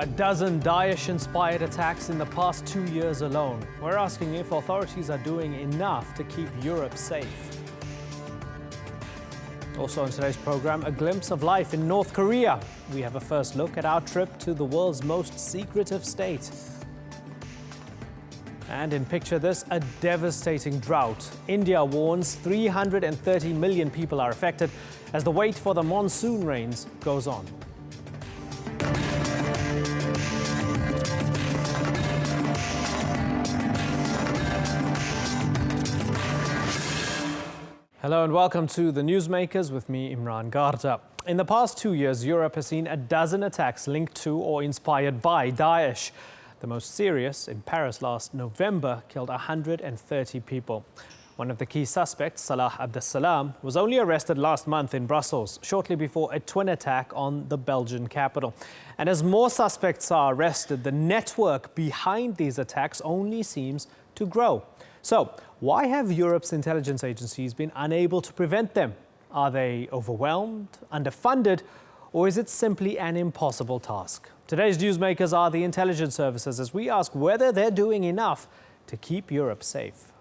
A dozen Daesh-inspired attacks in the past 2 years alone. We're asking if authorities are doing enough to keep Europe safe. Also on today's program, a glimpse of life in North Korea. We have a first look at our trip to the world's most secretive state. And in Picture This, a devastating drought. India warns 330 million people are affected as the wait for the monsoon rains goes on. Hello and welcome to the Newsmakers with me, Imran Garda. In the past 2 years, Europe has seen a dozen attacks linked to or inspired by Daesh. The most serious, in Paris last November, killed 130 people. One of the key suspects, Salah Abdeslam, was only arrested last month in Brussels, shortly before a twin attack on the Belgian capital. And as more suspects are arrested, the network behind these attacks only seems to grow. So, why have Europe's intelligence agencies been unable to prevent them? Are they overwhelmed, underfunded, or is it simply an impossible task? Today's newsmakers are the intelligence services as we ask whether they're doing enough to keep Europe safe.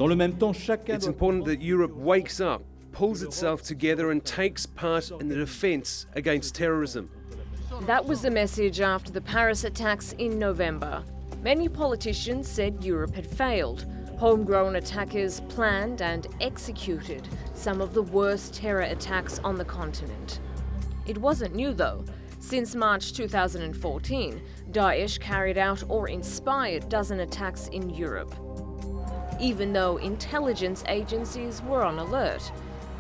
It's important that Europe wakes up, pulls itself together and takes part in the defence against terrorism. That was the message after the Paris attacks in November. Many politicians said Europe had failed. Homegrown attackers planned and executed some of the worst terror attacks on the continent. It wasn't new though. Since March 2014, Daesh carried out or inspired a dozen attacks in Europe. Even though intelligence agencies were on alert,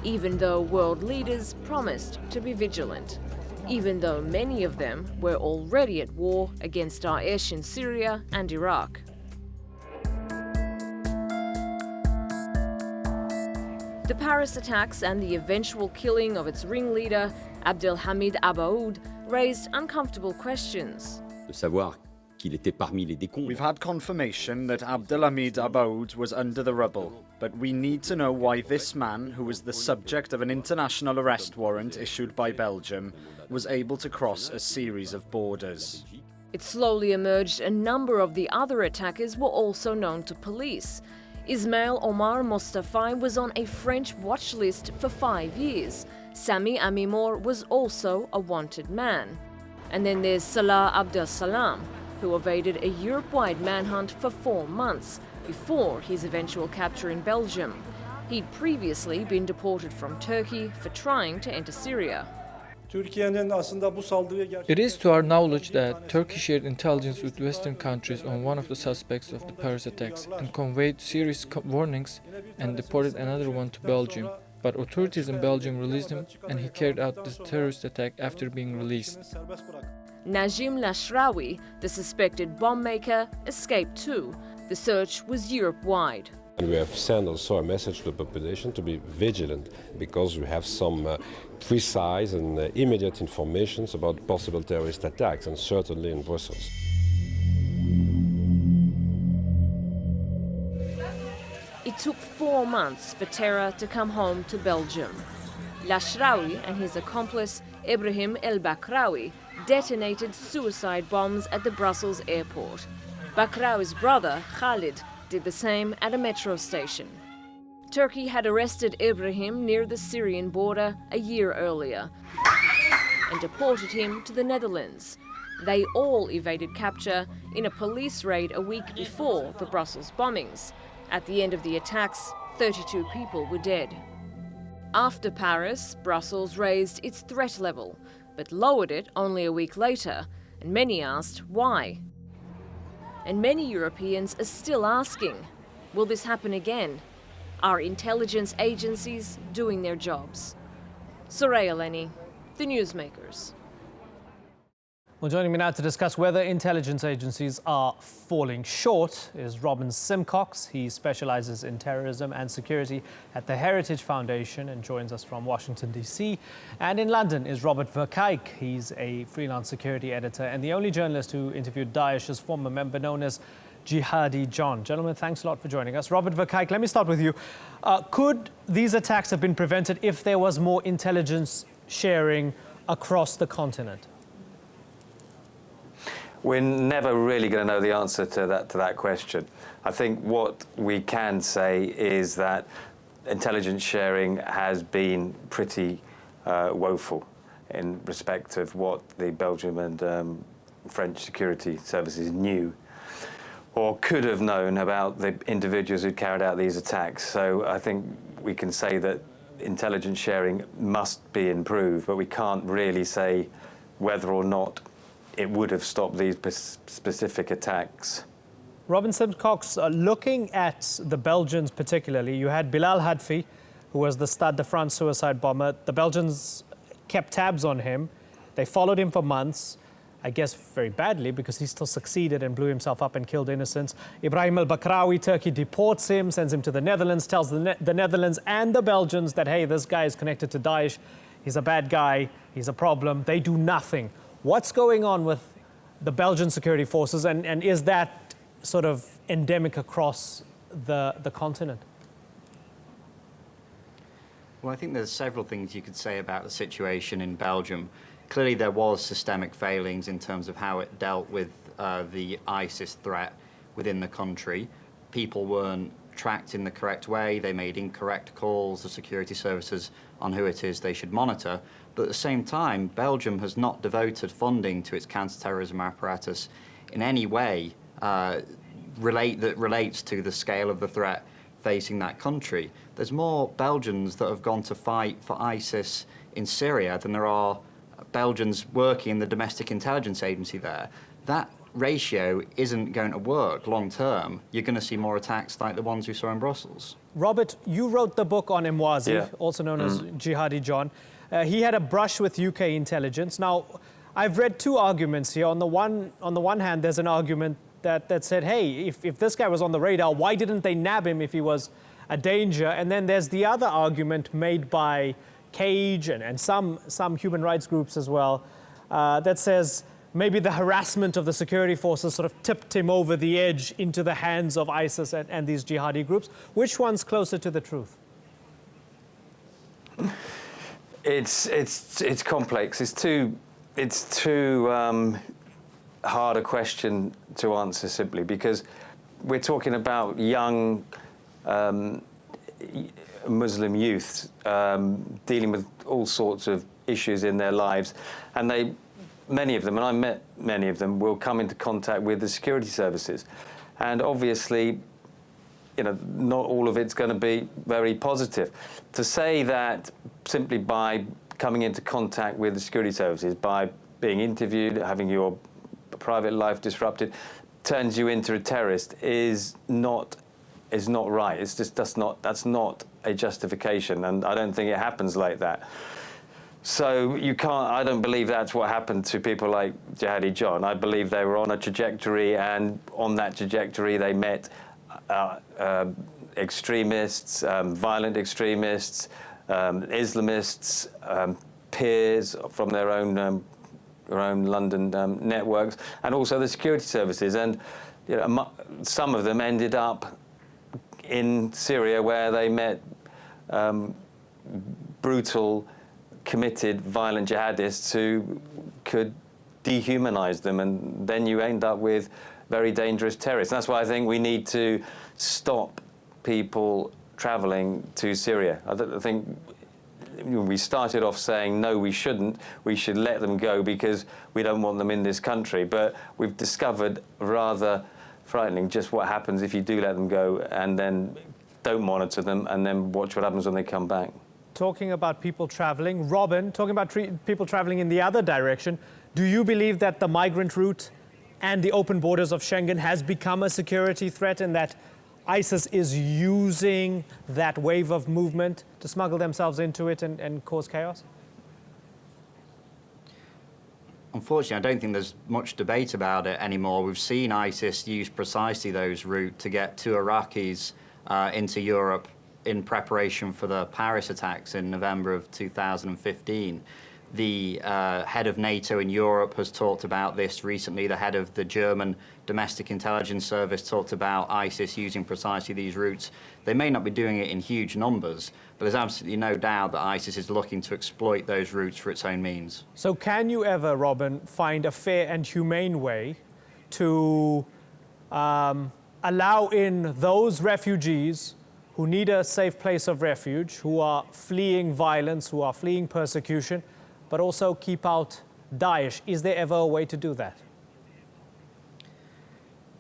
even though world leaders promised to be vigilant, even though many of them were already at war against Daesh in Syria and Iraq. The Paris attacks and the eventual killing of its ringleader, Abdelhamid Abaoud, raised uncomfortable questions. We've had confirmation that Abdelhamid Abaoud was under the rubble, but we need to know why this man, who was the subject of an international arrest warrant issued by Belgium, was able to cross a series of borders. It slowly emerged a number of the other attackers were also known to police. Ismail Omar Mostafai was on a French watch list for 5 years. Sami Amimour was also a wanted man. And then there's Salah Abdeslam, who evaded a Europe-wide manhunt for 4 months before his eventual capture in Belgium. He'd previously been deported from Turkey for trying to enter Syria. It is to our knowledge that Turkey shared intelligence with Western countries on one of the suspects of the Paris attacks and conveyed serious warnings and deported another one to Belgium. But authorities in Belgium released him and he carried out this terrorist attack after being released. Najim Lashrawi, the suspected bomb maker, escaped too. The search was Europe-wide. We have sent also a message to the population to be vigilant because we have some precise and immediate information about possible terrorist attacks, and certainly in Brussels. It took 4 months for terror to come home to Belgium. Lashrawi and his accomplice, Ibrahim El-Bakrawi, detonated suicide bombs at the Brussels airport. Bakrawi's brother, Khalid, did the same at a metro station. Turkey had arrested Ibrahim near the Syrian border a year earlier and deported him to the Netherlands. They all evaded capture in a police raid a week before the Brussels bombings. At the end of the attacks, 32 people were dead. After Paris, Brussels raised its threat level, but lowered it only a week later, and many asked why. And many Europeans are still asking, will this happen again? Are intelligence agencies doing their jobs? Soraya Leni, The Newsmakers. Well, joining me now to discuss whether intelligence agencies are falling short is Robin Simcox. He specializes in terrorism and security at the Heritage Foundation and joins us from Washington, D.C. And in London is Robert Verkijk. He's a freelance security editor and the only journalist who interviewed Daesh's former member known as Jihadi John. Gentlemen, thanks a lot for joining us. Robert Verkijk, let me start with you. Could these attacks have been prevented if there was more intelligence sharing across the continent? We're never really going to know the answer to that question. I think what we can say is that intelligence sharing has been pretty woeful in respect of what the Belgium and French security services knew or could have known about the individuals who carried out these attacks. So I think we can say that intelligence sharing must be improved, but we can't really say whether or not it would have stopped these specific attacks. Robin Simcox, looking at the Belgians particularly, you had Bilal Hadfi, who was the Stade de France suicide bomber. The Belgians kept tabs on him. They followed him for months, I guess very badly, because he still succeeded and blew himself up and killed innocents. Ibrahim al-Bakrawi, Turkey deports him, sends him to the Netherlands, tells the Netherlands and the Belgians that, hey, this guy is connected to Daesh. He's a bad guy. He's a problem. They do nothing. What's going on with the Belgian security forces, and is that sort of endemic across the continent? Well, I think there's several things you could say about the situation in Belgium. Clearly, there was systemic failings in terms of how it dealt with the ISIS threat within the country. People weren't tracked in the correct way. They made incorrect calls, the security services, on who it is they should monitor. But at the same time, Belgium has not devoted funding to its counter-terrorism apparatus in any way that relates to the scale of the threat facing that country. There's more Belgians that have gone to fight for ISIS in Syria than there are Belgians working in the domestic intelligence agency there. That ratio isn't going to work long term. You're going to see more attacks like the ones we saw in Brussels. Robert, you wrote the book on Mwazi, also known as Jihadi John. He had a brush with UK intelligence. Now, I've read two arguments here. On the one hand, there's an argument that said, hey, if this guy was on the radar, why didn't they nab him if he was a danger? And then there's the other argument made by Cage and some human rights groups as well that says maybe the harassment of the security forces sort of tipped him over the edge into the hands of ISIS and these jihadi groups. Which one's closer to the truth? It's complex. It's too hard a question to answer simply because we're talking about young Muslim youth dealing with all sorts of issues in their lives, and many of them, and I met many of them, will come into contact with the security services, and obviously, you know, not all of it's going to be very positive. To say that simply by coming into contact with the security services, by being interviewed, having your private life disrupted, turns you into a terrorist is not right. It's just that's not a justification, and I don't think it happens like that. So you can't. I don't believe that's what happened to people like Jihadi John. I believe they were on a trajectory, and on that trajectory they met extremists, violent extremists, Islamists, peers from their own London networks, and also the security services. And you know, some of them ended up in Syria, where they met brutal, committed, violent jihadists who could dehumanize them, and then you end up with very dangerous terrorists. And that's why I think we need to stop people traveling to Syria. I think we started off saying, no, we shouldn't. We should let them go because we don't want them in this country. But we've discovered rather frightening just what happens if you do let them go and then don't monitor them and then watch what happens when they come back. Talking about people traveling, Robin, talking about people traveling in the other direction, do you believe that the migrant route and the open borders of Schengen has become a security threat, and that ISIS is using that wave of movement to smuggle themselves into it and cause chaos? unfortunately, I don't think there's much debate about it anymore. We've seen ISIS use precisely those routes to get two Iraqis into Europe in preparation for the Paris attacks in November of 2015. The head of NATO in Europe has talked about this recently. The head of the German Domestic Intelligence Service talked about ISIS using precisely these routes. They may not be doing it in huge numbers, but there's absolutely no doubt that ISIS is looking to exploit those routes for its own means. So can you ever, Robin, find a fair and humane way to allow in those refugees who need a safe place of refuge, who are fleeing violence, who are fleeing persecution, but also keep out Daesh? Is there ever a way to do that?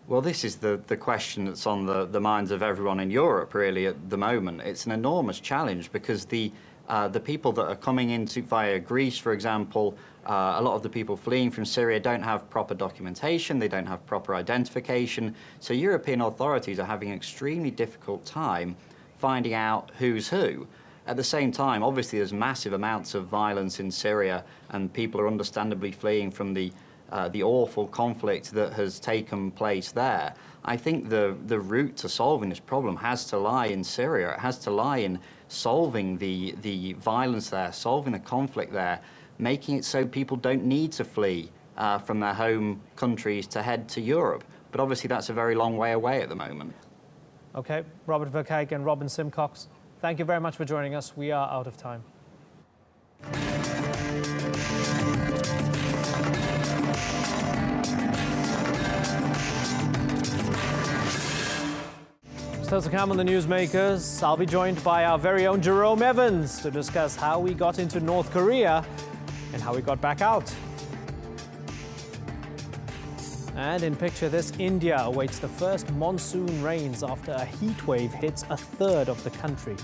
Well, this is the question that's on the minds of everyone in Europe, really, at the moment. It's an enormous challenge because the people that are coming into via Greece, for example, a lot of the people fleeing from Syria don't have proper documentation, they don't have proper identification. So European authorities are having an extremely difficult time finding out who's who. At the same time, obviously, there's massive amounts of violence in Syria, and people are understandably fleeing from the awful conflict that has taken place there. I think the route to solving this problem has to lie in Syria. It has to lie in solving the violence there, solving the conflict there, making it so people don't need to flee from their home countries to head to Europe. But obviously, that's a very long way away at the moment. Okay, Robert Verkijk and Robin Simcox, thank you very much for joining us. We are out of time. Still to come on the Newsmakers, I'll be joined by our very own Jerome Evans to discuss how we got into North Korea and how we got back out. And in picture this, India awaits the first monsoon rains after a heat wave hits a third of the country.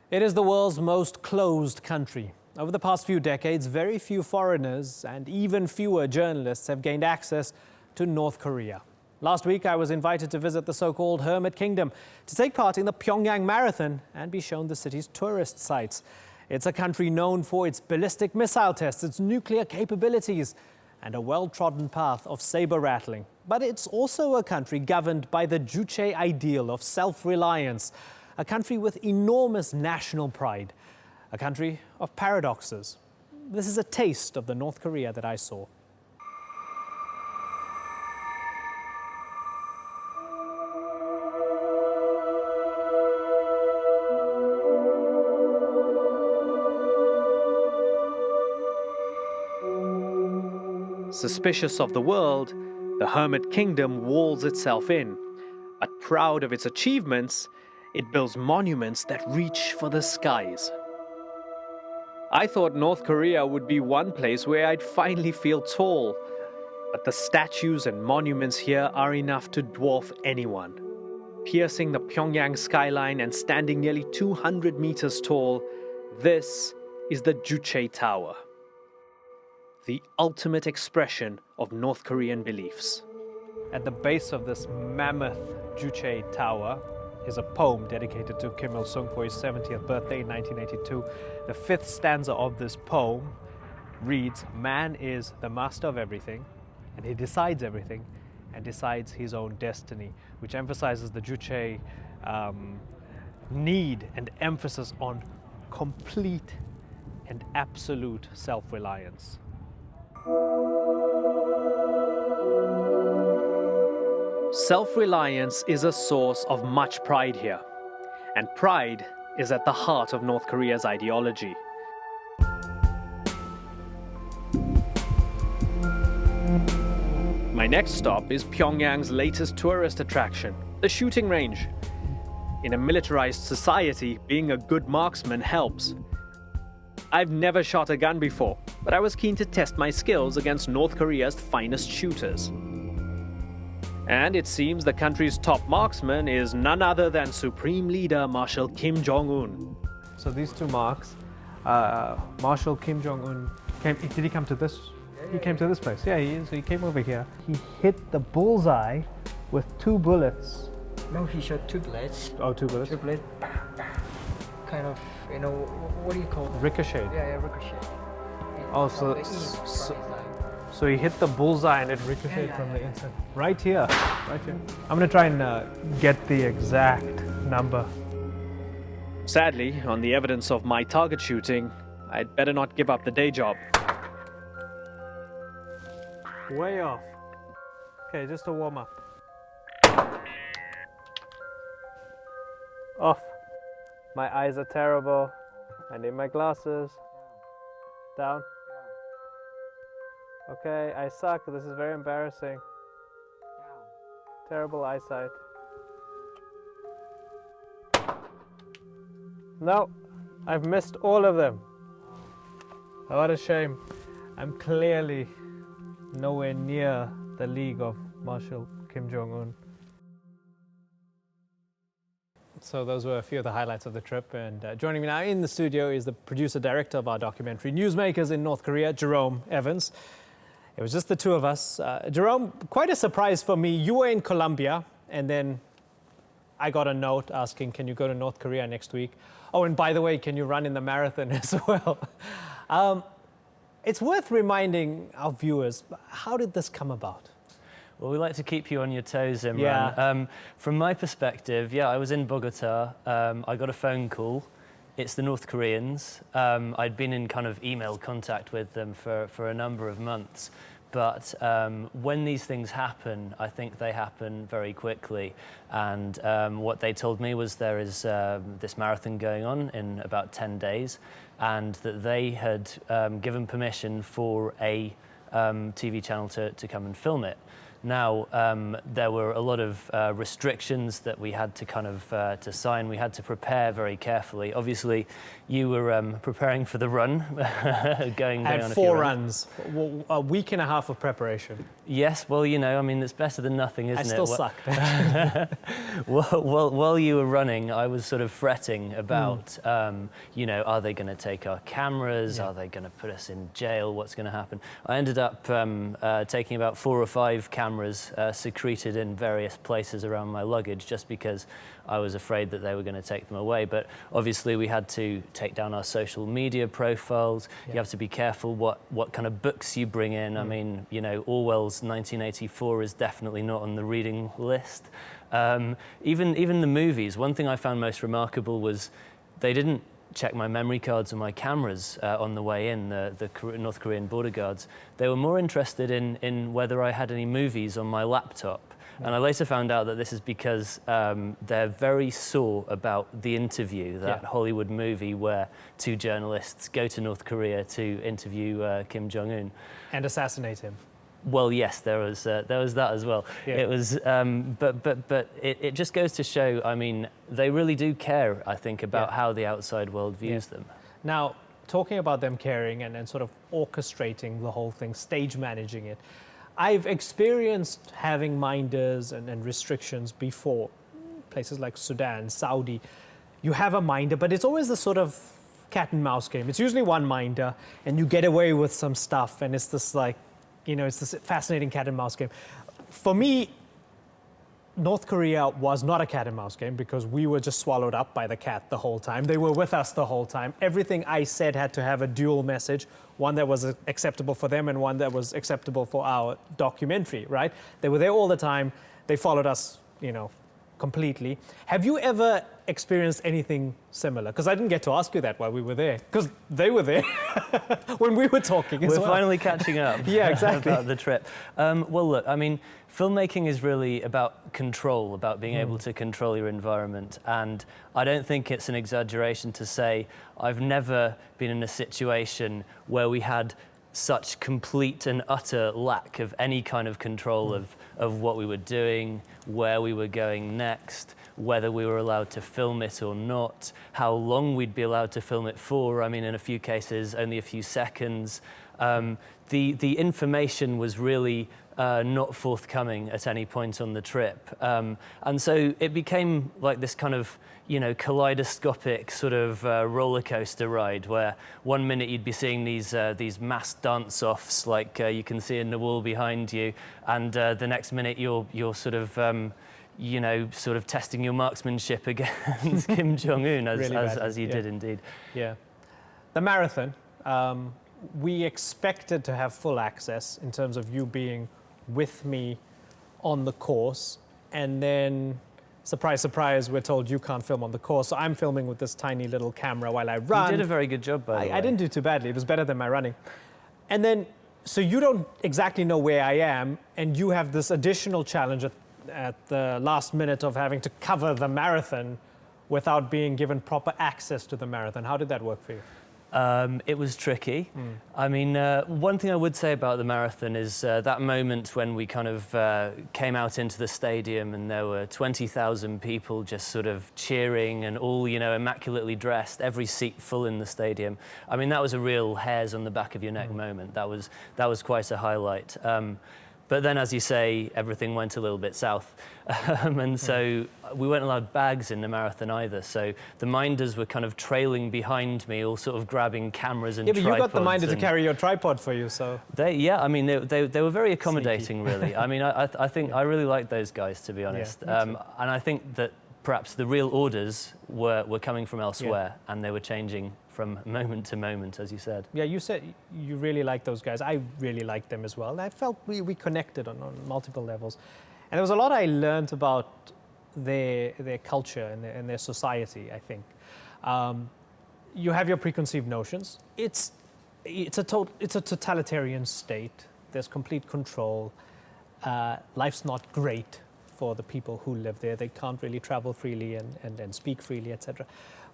It is the world's most closed country. Over the past few decades, very few foreigners and even fewer journalists have gained access to North Korea. Last week, I was invited to visit the so-called Hermit Kingdom to take part in the Pyongyang Marathon and be shown the city's tourist sites. It's a country known for its ballistic missile tests, its nuclear capabilities, and a well-trodden path of saber rattling. But it's also a country governed by the Juche ideal of self-reliance, a country with enormous national pride, a country of paradoxes. This is a taste of the North Korea that I saw. Suspicious of the world, the Hermit Kingdom walls itself in. But proud of its achievements, it builds monuments that reach for the skies. I thought North Korea would be one place where I'd finally feel tall. But the statues and monuments here are enough to dwarf anyone. Piercing the Pyongyang skyline and standing nearly 200 meters tall, this is the Juche Tower, the ultimate expression of North Korean beliefs. At the base of this mammoth Juche Tower is a poem dedicated to Kim Il-sung for his 70th birthday in 1982. The fifth stanza of this poem reads, "Man is the master of everything, and he decides everything, and decides his own destiny," which emphasizes the Juche need and emphasis on complete and absolute self-reliance. Self-reliance is a source of much pride here, and pride is at the heart of North Korea's ideology. My next stop is Pyongyang's latest tourist attraction, the shooting range. In a militarized society, being a good marksman helps. I've never shot a gun before, but I was keen to test my skills against North Korea's finest shooters. And it seems the country's top marksman is none other than Supreme Leader Marshal Kim Jong-un. So these two marks, Marshal Kim Jong-un, did he come to this? He came to this place. Yeah, he came over here. He hit the bullseye with 2 bullets. No, he shot 2 bullets. Oh, 2 bullets? 2 bullets. kind of, you know, what do you call it? Ricocheted. Yeah, ricochet. Oh, so he hit the bullseye and it ricocheted from the inside. Right here. I'm gonna try and get the exact number. Sadly, on the evidence of my target shooting, I'd better not give up the day job. Way off. Okay, just a warm up. Off. My eyes are terrible. I need my glasses. Down. Okay, I suck. This is very embarrassing. Terrible eyesight. No, I've missed all of them. Oh, what a shame. I'm clearly nowhere near the league of Marshal Kim Jong-un. So those were a few of the highlights of the trip, and joining me now in the studio is the producer-director of our documentary Newsmakers in North Korea, Jerome Evans. It was just the two of us. Jerome, quite a surprise for me. You were in Colombia, and then I got a note asking, can you go to North Korea next week? Oh, and by the way, can you run in the marathon as well? It's worth reminding our viewers, how did this come about? Well, we like to keep you on your toes, Imran. Yeah. From my perspective, yeah, I was in Bogota. I got a phone call. It's the North Koreans. I'd been in kind of email contact with them for a number of months. But when these things happen, I think they happen very quickly. And what they told me was there is this marathon going on in about 10 days, and that they had given permission for a TV channel to come and film it. Now, there were a lot of restrictions that we had to kind of to sign. We had to prepare very carefully. Obviously, you were preparing for the run, going on a few 4 runs, a week and a half of preparation. Yes, well, you know, I mean, it's better than nothing, isn't it? I still suck. While you were running, I was sort of fretting about, you know, are they going to take our cameras? Yeah. Are they going to put us in jail? What's going to happen? I ended up taking about 4 or 5 cameras secreted in various places around my luggage, just because I was afraid that they were going to take them away. But obviously we had to take down our social media profiles. Yeah. You have to be careful what kind of books you bring in. I mean, you know, Orwell's 1984 is definitely not on the reading list. Even the movies, one thing I found most remarkable was they didn't check my memory cards or my cameras on the way in, the North Korean border guards. They were more interested in whether I had any movies on my laptop. And I later found out that this is because they're very sore about The Interview, that Hollywood movie where 2 journalists go to North Korea to interview Kim Jong-un. And assassinate him. Well, yes, there was that as well. Yeah. It was, but it just goes to show. I mean, they really do care, I think, about how the outside world views them. Now, talking about them caring and sort of orchestrating the whole thing, stage managing it, I've experienced having minders and restrictions before. Places like Sudan, Saudi, you have a minder, but it's always the sort of cat and mouse game. It's usually one minder, and you get away with some stuff, and it's this like, you know, it's this fascinating cat and mouse game. For me, North Korea was not a cat and mouse game because we were just swallowed up by the cat the whole time. They were with us the whole time. Everything I said had to have a dual message, one that was acceptable for them and one that was acceptable for our documentary, right? They were there all the time. They followed us, you know, completely. Have you ever experienced anything similar? Because I didn't get to ask you that while we were there, because they were there when we were talking as well. We're finally catching up. Yeah, exactly. About the trip. Well, look, I mean, filmmaking is really about control, about being able to control your environment. And I don't think it's an exaggeration to say I've never been in a situation where we had such complete and utter lack of any kind of control of what we were doing, where we were going next, whether we were allowed to film it or not, how long we'd be allowed to film it for. I mean, in a few cases, only a few seconds. The information was really not forthcoming at any point on the trip. And so it became like this kind of, you know, kaleidoscopic sort of roller coaster ride where one minute you'd be seeing these mass dance-offs like you can see in the wall behind you, and the next minute you're sort of you know, sort of testing your marksmanship against Kim Jong-un, as you did indeed. Yeah. The marathon, we expected to have full access in terms of you being with me on the course, and then surprise, surprise, we're told you can't film on the course, so I'm filming with this tiny little camera while I run. You did a very good job, by the way. I didn't do too badly. It was better than my running. And then, so you don't exactly know where I am, and you have this additional challenge at the last minute of having to cover the marathon without being given proper access to the marathon. How did that work for you? It was tricky. I mean, one thing I would say about the marathon is that moment when we kind of came out into the stadium and there were 20,000 people just sort of cheering and all, you know, immaculately dressed, every seat full in the stadium. I mean, that was a real hairs on the back of your neck moment. That was quite a highlight. But then, as you say, everything went a little bit south. And so we weren't allowed bags in the marathon either. So the minders were kind of trailing behind me, all sort of grabbing cameras and tripods. Yeah, but you got the minder to carry your tripod for you, so... I mean, they were very accommodating, really. I mean, I think I really liked those guys, to be honest. Yeah, and I think that perhaps the real orders were coming from elsewhere, and they were changing from moment to moment, as you said. Yeah, you said you really like those guys. I really liked them as well. And I felt we connected on multiple levels. And there was a lot I learned about their culture and their society, I think. You have your preconceived notions. It's a totalitarian state. There's complete control. Life's not great for the people who live there. They can't really travel freely and speak freely, etc.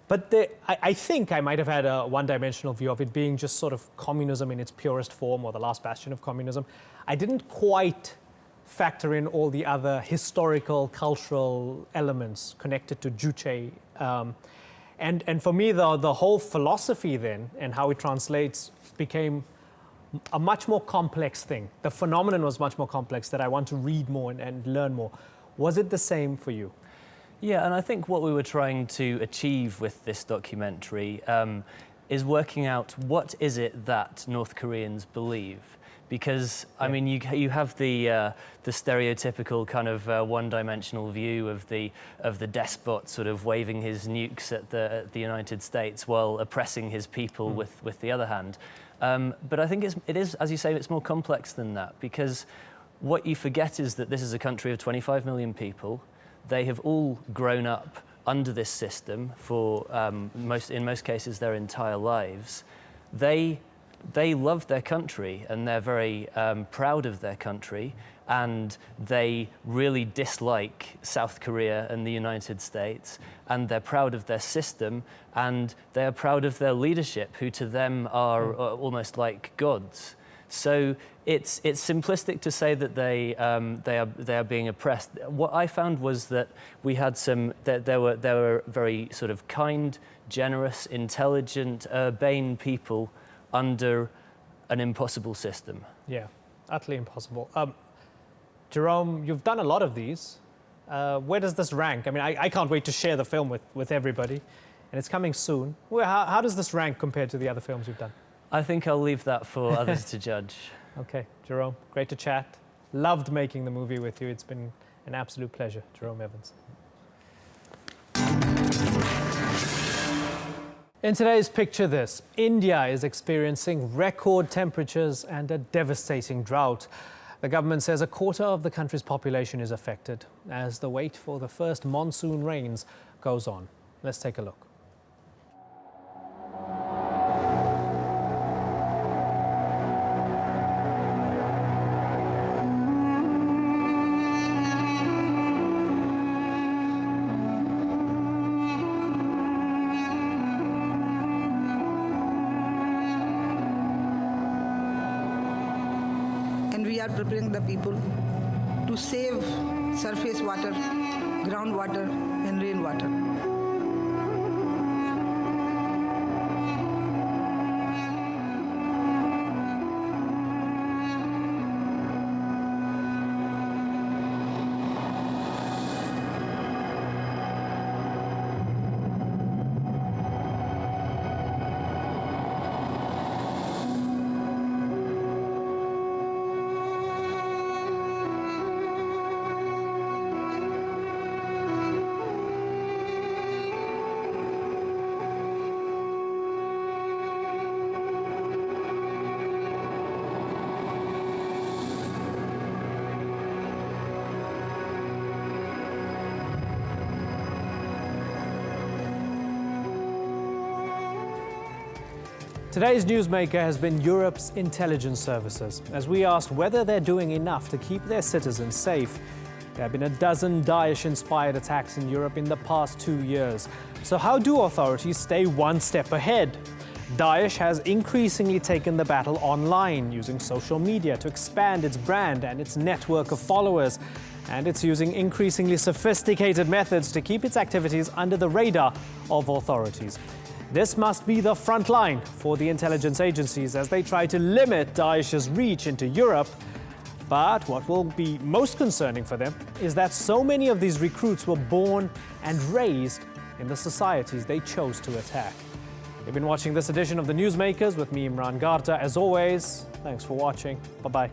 But I think I might have had a one-dimensional view of it being just sort of communism in its purest form, or the last bastion of communism. I didn't quite factor in all the other historical, cultural elements connected to Juche. And for me, the whole philosophy then, and how it translates, became a much more complex thing. The phenomenon was much more complex, that I want to read more and learn more. Was it the same for you? Yeah, and I think what we were trying to achieve with this documentary is working out what is it that North Koreans believe. Because, I mean, you have the stereotypical kind of one-dimensional view of the despot sort of waving his nukes at the United States while oppressing his people with the other hand. But I think it is, as you say, it's more complex than that, because what you forget is that this is a country of 25 million people. They have all grown up under this system for, in most cases, their entire lives. They love their country, and they're very proud of their country, and they really dislike South Korea and the United States, and they're proud of their system, and they are proud of their leadership, who to them are almost like gods. So it's simplistic to say that they are being oppressed. What I found was that we had there were very sort of kind, generous, intelligent, urbane people under an impossible system. Yeah, utterly impossible. Jerome, you've done a lot of these. Where does this rank? I mean, I can't wait to share the film with everybody, and it's coming soon. How does this rank compared to the other films you've done? I think I'll leave that for others to judge. Okay, Jerome, great to chat. Loved making the movie with you. It's been an absolute pleasure, Jerome Evans. In today's Picture This, India is experiencing record temperatures and a devastating drought. The government says a quarter of the country's population is affected as the wait for the first monsoon rains goes on. Let's take a look. Preparing the people to save surface water, groundwater, and rainwater. Today's newsmaker has been Europe's intelligence services, as we asked whether they're doing enough to keep their citizens safe. There have been a dozen Daesh-inspired attacks in Europe in the past 2 years. So how do authorities stay one step ahead? Daesh has increasingly taken the battle online, using social media to expand its brand and its network of followers. And it's using increasingly sophisticated methods to keep its activities under the radar of authorities. This must be the front line for the intelligence agencies as they try to limit Daesh's reach into Europe. But what will be most concerning for them is that so many of these recruits were born and raised in the societies they chose to attack. You've been watching this edition of the Newsmakers with me, Imran Garta. As always, thanks for watching. Bye-bye.